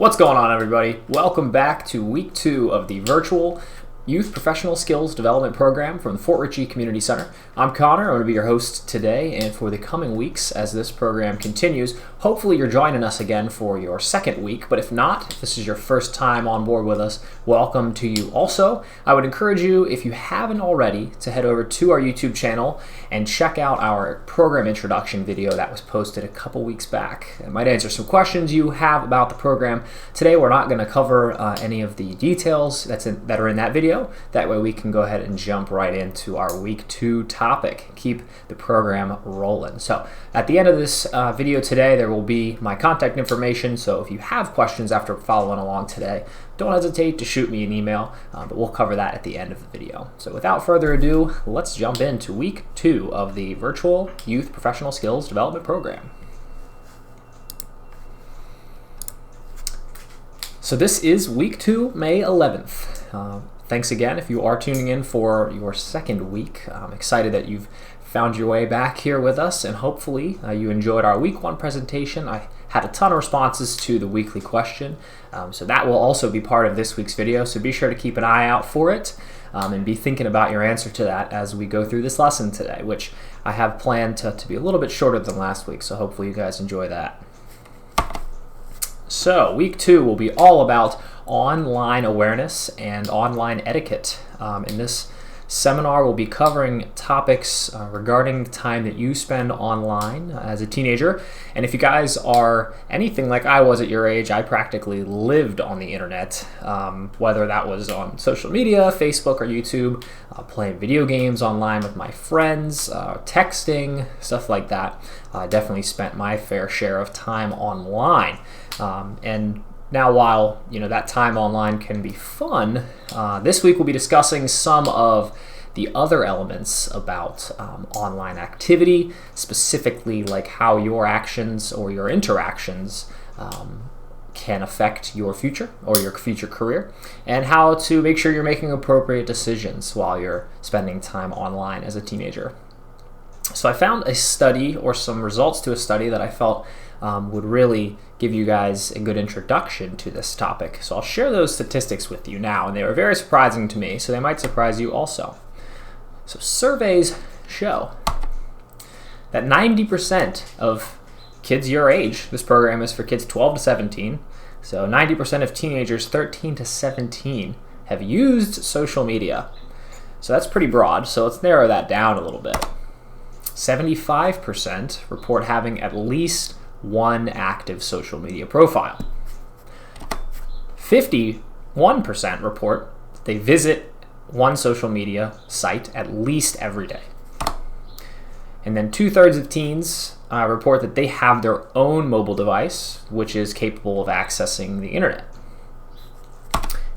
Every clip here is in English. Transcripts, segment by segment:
What's going on, everybody? Welcome back to week 2 of the virtual Youth Professional Skills Development Program from the Fort Ritchie Community Center. I'm Connor. I'm going to be your host today and for the coming weeks as this program continues. Hopefully you're joining us again for your second week, but if not, if this is your first time on board with us, welcome to you also. I would encourage you, if you haven't already, to head over to our YouTube channel and check out our program introduction video that was posted a couple weeks back. It might answer some questions you have about the program. Today we're not going to cover any of the details that are in that video. That way we can go ahead and jump right into our week 2 topic. Keep the program rolling. So at the end of this video today, there will be my contact information. So if you have questions after following along today, don't hesitate to shoot me an email, but we'll cover that at the end of the video. So without further ado, let's jump into week 2 of the virtual Youth Professional Skills Development Program. So this is week 2, May 11th. Thanks again if you are tuning in for your second week. I'm excited that you've found your way back here with us, and hopefully you enjoyed our week 1 presentation. I had a ton of responses to the weekly question, so that will also be part of this week's video, so be sure to keep an eye out for it and be thinking about your answer to that as we go through this lesson today, which I have planned to be a little bit shorter than last week, so hopefully you guys enjoy that. So week 2 will be all about online awareness and online etiquette. In this seminar, we'll be covering topics regarding the time that you spend online as a teenager. And if you guys are anything like I was at your age, I practically lived on the internet, whether that was on social media, Facebook or YouTube, playing video games online with my friends, texting, stuff like that. I definitely spent my fair share of time online. And now, while that time online can be fun, this week we'll be discussing some of the other elements about online activity, specifically like how your actions or your interactions can affect your future or your future career, and how to make sure you're making appropriate decisions while you're spending time online as a teenager. So I found a study, or some results to a study, that I felt would really give you guys a good introduction to this topic. So I'll share those statistics with you now, and they were very surprising to me, so they might surprise you also. So surveys show that 90% of kids your age, this program is for kids 12 to 17, so 90% of teenagers 13 to 17 have used social media. So that's pretty broad, so let's narrow that down a little bit. 75% report having at least one active social media profile. 51% report they visit one social media site at least every day. And then 2/3 of teens report that they have their own mobile device, which is capable of accessing the internet.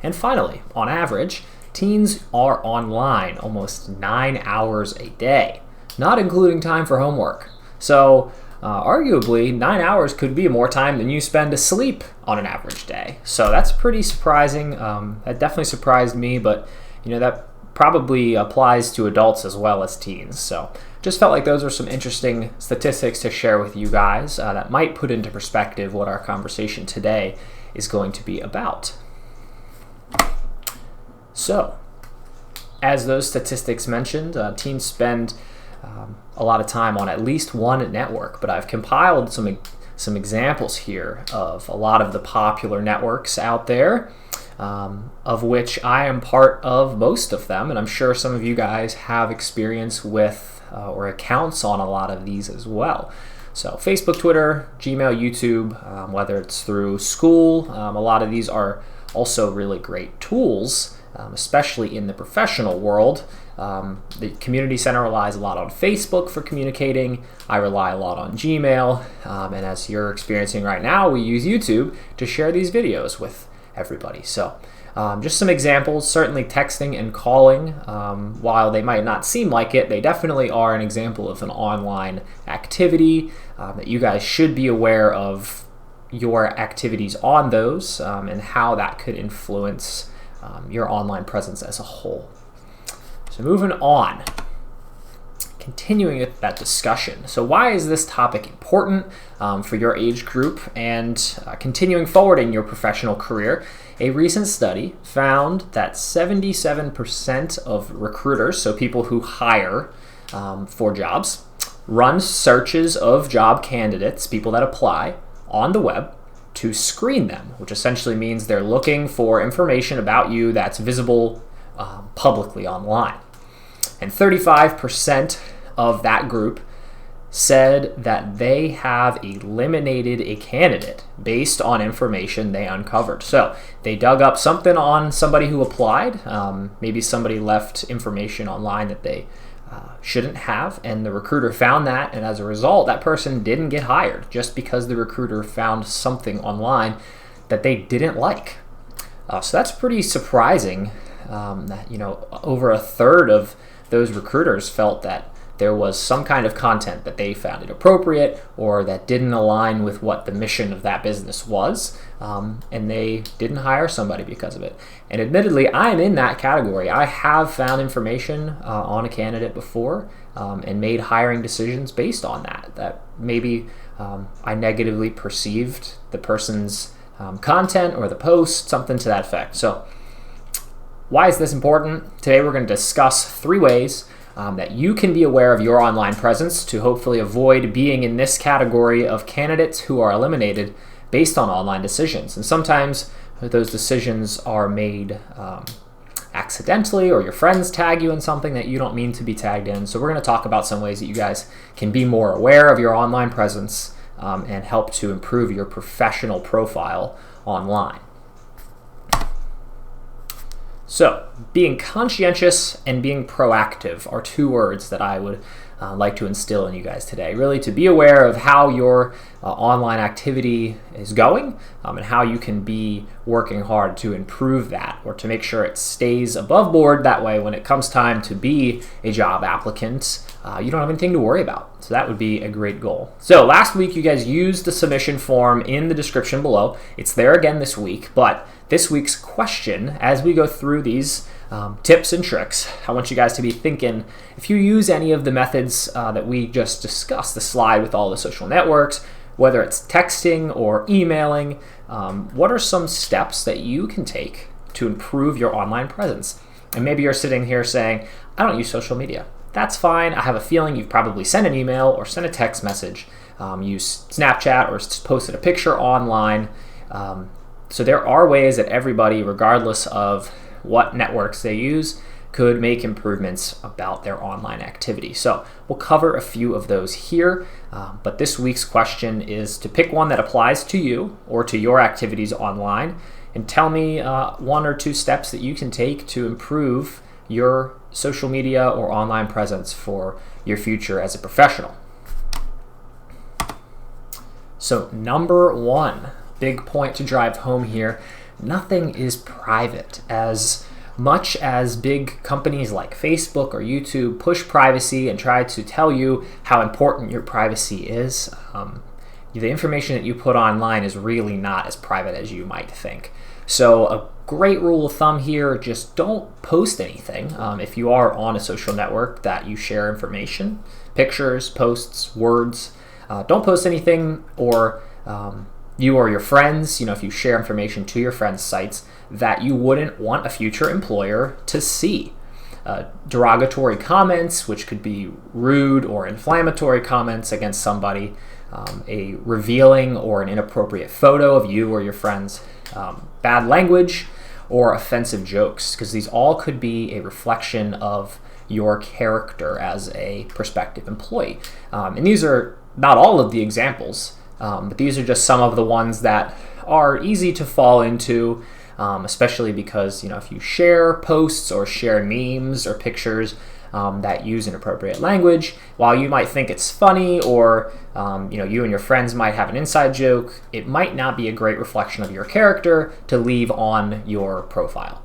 And finally, on average, teens are online almost 9 hours a day, not including time for homework. So arguably, 9 hours could be more time than you spend asleep on an average day. So that's pretty surprising. That definitely surprised me, but that probably applies to adults as well as teens. So just felt like those are some interesting statistics to share with you guys that might put into perspective what our conversation today is going to be about. So, as those statistics mentioned, teens spend a lot of time on at least one network, but I've compiled some examples here of a lot of the popular networks out there, of which I am part of most of them, and I'm sure some of you guys have experience with or accounts on a lot of these as well. So Facebook, Twitter, Gmail, YouTube, whether it's through school, a lot of these are also really great tools, especially in the professional world. The community center relies a lot on Facebook for communicating. I rely a lot on Gmail, and as you're experiencing right now, we use YouTube to share these videos with everybody. So just some examples. Certainly texting and calling, while they might not seem like it, they definitely are an example of an online activity that you guys should be aware of your activities on those and how that could influence your online presence as a whole. So moving on, continuing that discussion. So why is this topic important for your age group and continuing forward in your professional career? A recent study found that 77% of recruiters, so people who hire for jobs, run searches of job candidates, people that apply, on the web to screen them, which essentially means they're looking for information about you that's visible publicly online. And 35% of that group said that they have eliminated a candidate based on information they uncovered. So they dug up something on somebody who applied. Maybe somebody left information online that they shouldn't have, and the recruiter found that, and as a result, that person didn't get hired just because the recruiter found something online that they didn't like. So that's pretty surprising. That over a third of those recruiters felt that there was some kind of content that they found inappropriate or that didn't align with what the mission of that business was, and they didn't hire somebody because of it. And admittedly, I'm in that category. I have found information on a candidate before and made hiring decisions based on that maybe I negatively perceived the person's content or the post, something to that effect. So why is this important? Today we're going to discuss 3 ways that you can be aware of your online presence to hopefully avoid being in this category of candidates who are eliminated based on online decisions. And sometimes those decisions are made accidentally, or your friends tag you in something that you don't mean to be tagged in. So we're going to talk about some ways that you guys can be more aware of your online presence and help to improve your professional profile online. So, being conscientious and being proactive are 2 words that I would like to instill in you guys today. Really to be aware of how your online activity is going and how you can be working hard to improve that or to make sure it stays above board. That way, when it comes time to be a job applicant, you don't have anything to worry about. So that would be a great goal. So last week, you guys used the submission form in the description below. It's there again this week, but this week's question, as we go through these tips and tricks, I want you guys to be thinking, if you use any of the methods that we just discussed, the slide with all the social networks, whether it's texting or emailing, what are some steps that you can take to improve your online presence? And maybe you're sitting here saying, I don't use social media. That's fine. I have a feeling you've probably sent an email or sent a text message, used Snapchat or posted a picture online. So there are ways that everybody, regardless of what networks they use, could make improvements about their online activity. So we'll cover a few of those here, but this week's question is to pick one that applies to you or to your activities online, and tell me 1 or 2 steps that you can take to improve your social media or online presence for your future as a professional. So number 1, big point to drive home here, nothing is private. As much as big companies like Facebook or YouTube push privacy and try to tell you how important your privacy is, the information that you put online is really not as private as you might think. So a great rule of thumb here, just don't post anything if you are on a social network that you share information, pictures, posts, words. Don't post anything, or you or your friends, if you share information to your friends' sites that you wouldn't want a future employer to see. Derogatory comments, which could be rude or inflammatory comments against somebody, a revealing or an inappropriate photo of you or your friends, bad language, or offensive jokes, because these all could be a reflection of your character as a prospective employee. And these are not all of the examples, but these are just some of the ones that are easy to fall into, especially because if you share posts or share memes or pictures that use inappropriate language, while you might think it's funny, or you and your friends might have an inside joke, it might not be a great reflection of your character to leave on your profile.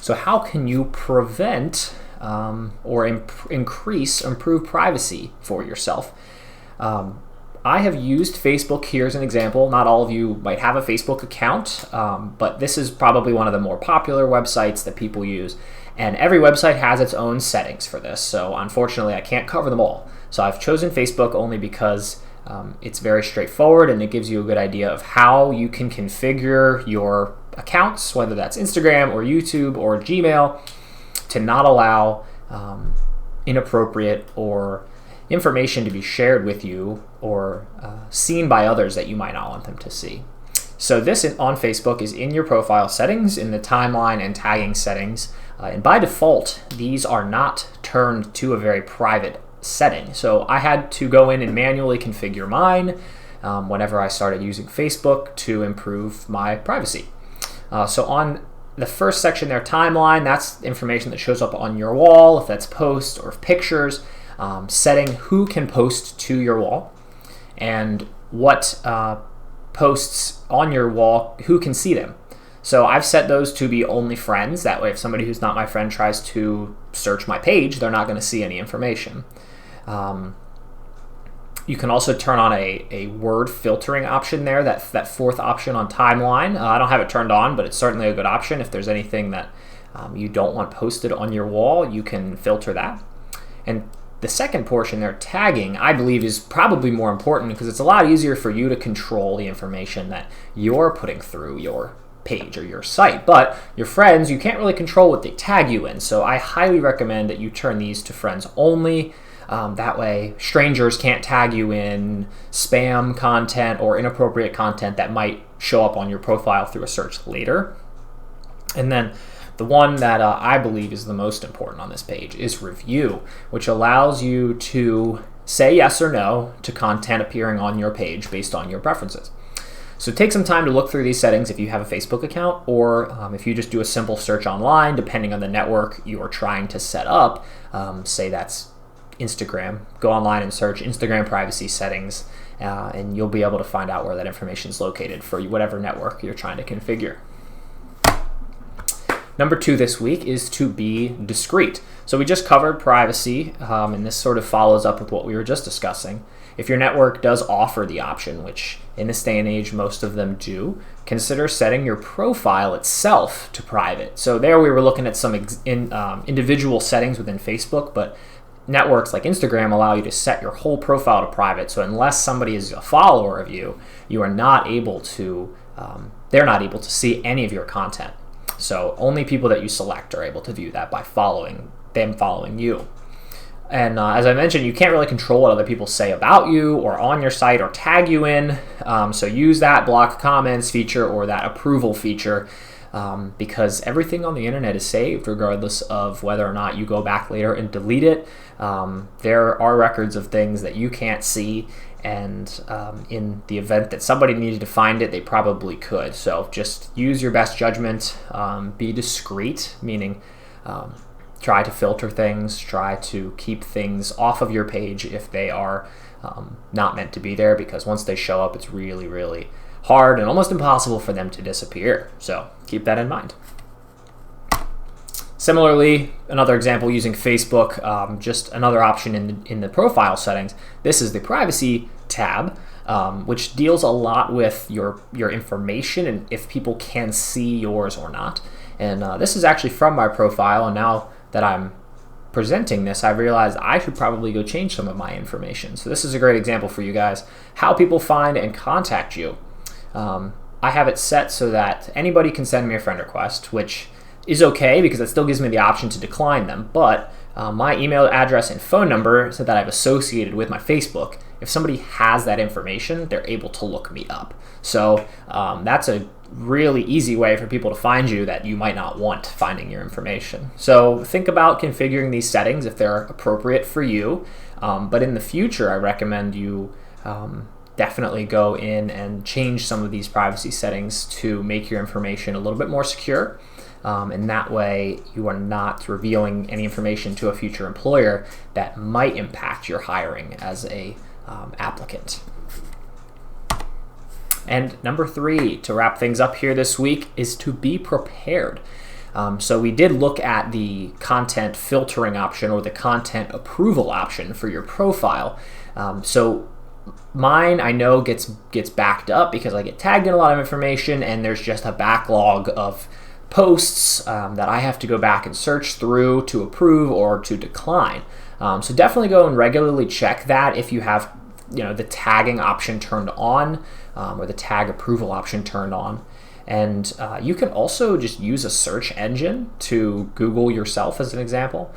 So how can you prevent or improve privacy for yourself? I have used Facebook here as an example. Not all of you might have a Facebook account, but this is probably one of the more popular websites that people use. And every website has its own settings for this, so unfortunately I can't cover them all. So I've chosen Facebook only because it's very straightforward and it gives you a good idea of how you can configure your accounts, whether that's Instagram or YouTube or Gmail, to not allow inappropriate or information to be shared with you or seen by others that you might not want them to see. So this on Facebook is in your profile settings, in the timeline and tagging settings, and by default these are not turned to a very private setting. So I had to go in and manually configure mine whenever I started using Facebook to improve my privacy. So on the first section there, timeline, that's information that shows up on your wall, if that's posts or pictures, setting who can post to your wall and what posts on your wall, who can see them. So I've set those to be only friends. That way if somebody who's not my friend tries to search my page, they're not going to see any information. You can also turn on a word filtering option there, that fourth option on timeline. I don't have it turned on, but it's certainly a good option. If there's anything that you don't want posted on your wall, you can filter that. And the second portion there, tagging, I believe is probably more important because it's a lot easier for you to control the information that you're putting through your page or your site. But your friends, you can't really control what they tag you in. So I highly recommend that you turn these to friends only. That way strangers can't tag you in spam content or inappropriate content that might show up on your profile through a search later. And then the one that I believe is the most important on this page is review, which allows you to say yes or no to content appearing on your page based on your preferences. So take some time to look through these settings if you have a Facebook account, or if you just do a simple search online, depending on the network you are trying to set up. Say that's Instagram. Go online and search Instagram privacy settings, and you'll be able to find out where that information is located for whatever network you're trying to configure. Number 2 this week is to be discreet. So we just covered privacy, and this sort of follows up with what we were just discussing. If your network does offer the option, which in this day and age most of them do, consider setting your profile itself to private. So there we were looking at some individual settings within Facebook, but networks like Instagram allow you to set your whole profile to private. So unless somebody is a follower of you, you are not able to, they're not able to see any of your content. So only people that you select are able to view that by following you. And as I mentioned, you can't really control what other people say about you or on your site or tag you in. So use that block comments feature or that approval feature, because everything on the internet is saved regardless of whether or not you go back later and delete it. There are records of things that you can't see, and in the event that somebody needed to find it, they probably could. So just use your best judgment. Be discreet, meaning try to filter things, try to keep things off of your page if they are not meant to be there, because once they show up, it's really, really hard and almost impossible for them to disappear. So keep that in mind. Similarly, another example using Facebook, just another option in the profile settings. This is the privacy tab, which deals a lot with your information and if people can see yours or not. And this is actually from my profile, and now that I'm presenting this, I realized I should probably go change some of my information. So this is a great example for you guys, how people find and contact you. I have it set so that anybody can send me a friend request, which is okay because it still gives me the option to decline them, but my email address and phone number so that I've associated with my Facebook, if somebody has that information, they're able to look me up. So that's a really easy way for people to find you that you might not want finding your information. So think about configuring these settings if they're appropriate for you, but in the future I recommend you definitely go in and change some of these privacy settings to make your information a little bit more secure. And that way you are not revealing any information to a future employer that might impact your hiring as a applicant. And number 3, to wrap things up here this week, is to be prepared. So we did look at the content filtering option or the content approval option for your profile. So mine, I know, gets backed up because I get tagged in a lot of information and there's just a backlog of posts that I have to go back and search through to approve or to decline. So definitely go and regularly check that if you have the tagging option turned on or the tag approval option turned on. And you can also just use a search engine to Google yourself as an example.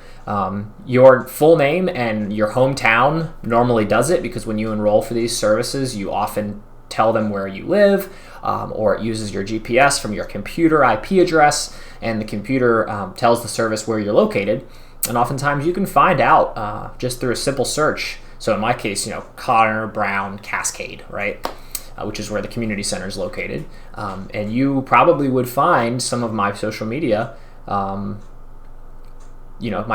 Your full name and your hometown normally does it, because when you enroll for these services, you often tell them where you live, or it uses your GPS from your computer IP address, and the computer tells the service where you're located. And oftentimes you can find out just through a simple search. So in my case, Connor Brown Cascade, right? Which is where the community center is located. And you probably would find some of my social media, my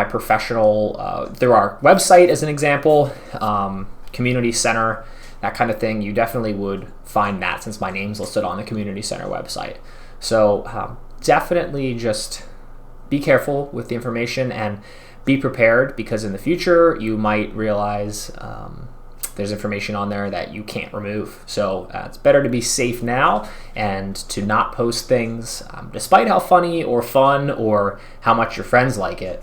professional, through our website as an example, community center, that kind of thing. You definitely would find that, since my name's listed on the community center website. So definitely just be careful with the information and be prepared, because in the future you might realize there's information on there that you can't remove. So it's better to be safe now and to not post things, despite how funny or fun or how much your friends like it.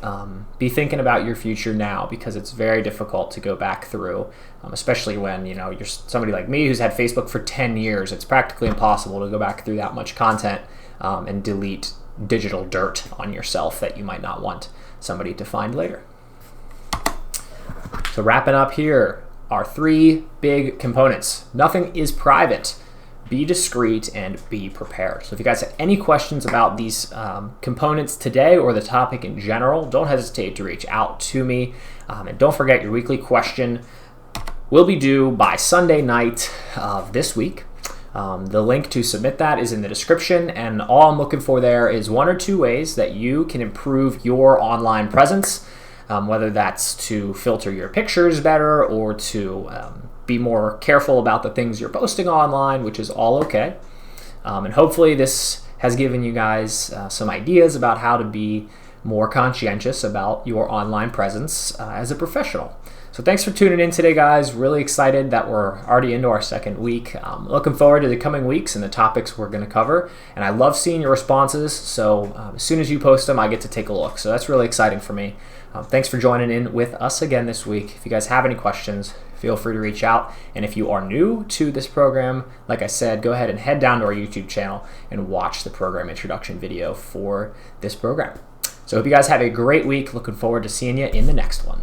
Be thinking about your future now, because it's very difficult to go back through, especially when you're somebody like me who's had Facebook for 10 years. It's practically impossible to go back through that much content and delete digital dirt on yourself that you might not want somebody to find later. So wrapping up here, are 3 big components. Nothing is private. Be discreet and be prepared. So if you guys have any questions about these components today or the topic in general, don't hesitate to reach out to me. And don't forget, your weekly question will be due by Sunday night of this week. The link to submit that is in the description, and all I'm looking for there is 1 or 2 ways that you can improve your online presence. Whether that's to filter your pictures better or to be more careful about the things you're posting online, which is all okay. And hopefully this has given you guys some ideas about how to be more conscientious about your online presence as a professional. So thanks for tuning in today, guys. Really excited that we're already into our 2nd week. Looking forward to the coming weeks and the topics we're going to cover. And I love seeing your responses. So as soon as you post them, I get to take a look. So that's really exciting for me. Thanks for joining in with us again this week. If you guys have any questions, feel free to reach out. And if you are new to this program, like I said, go ahead and head down to our YouTube channel and watch the program introduction video for this program. So I hope you guys have a great week. Looking forward to seeing you in the next one.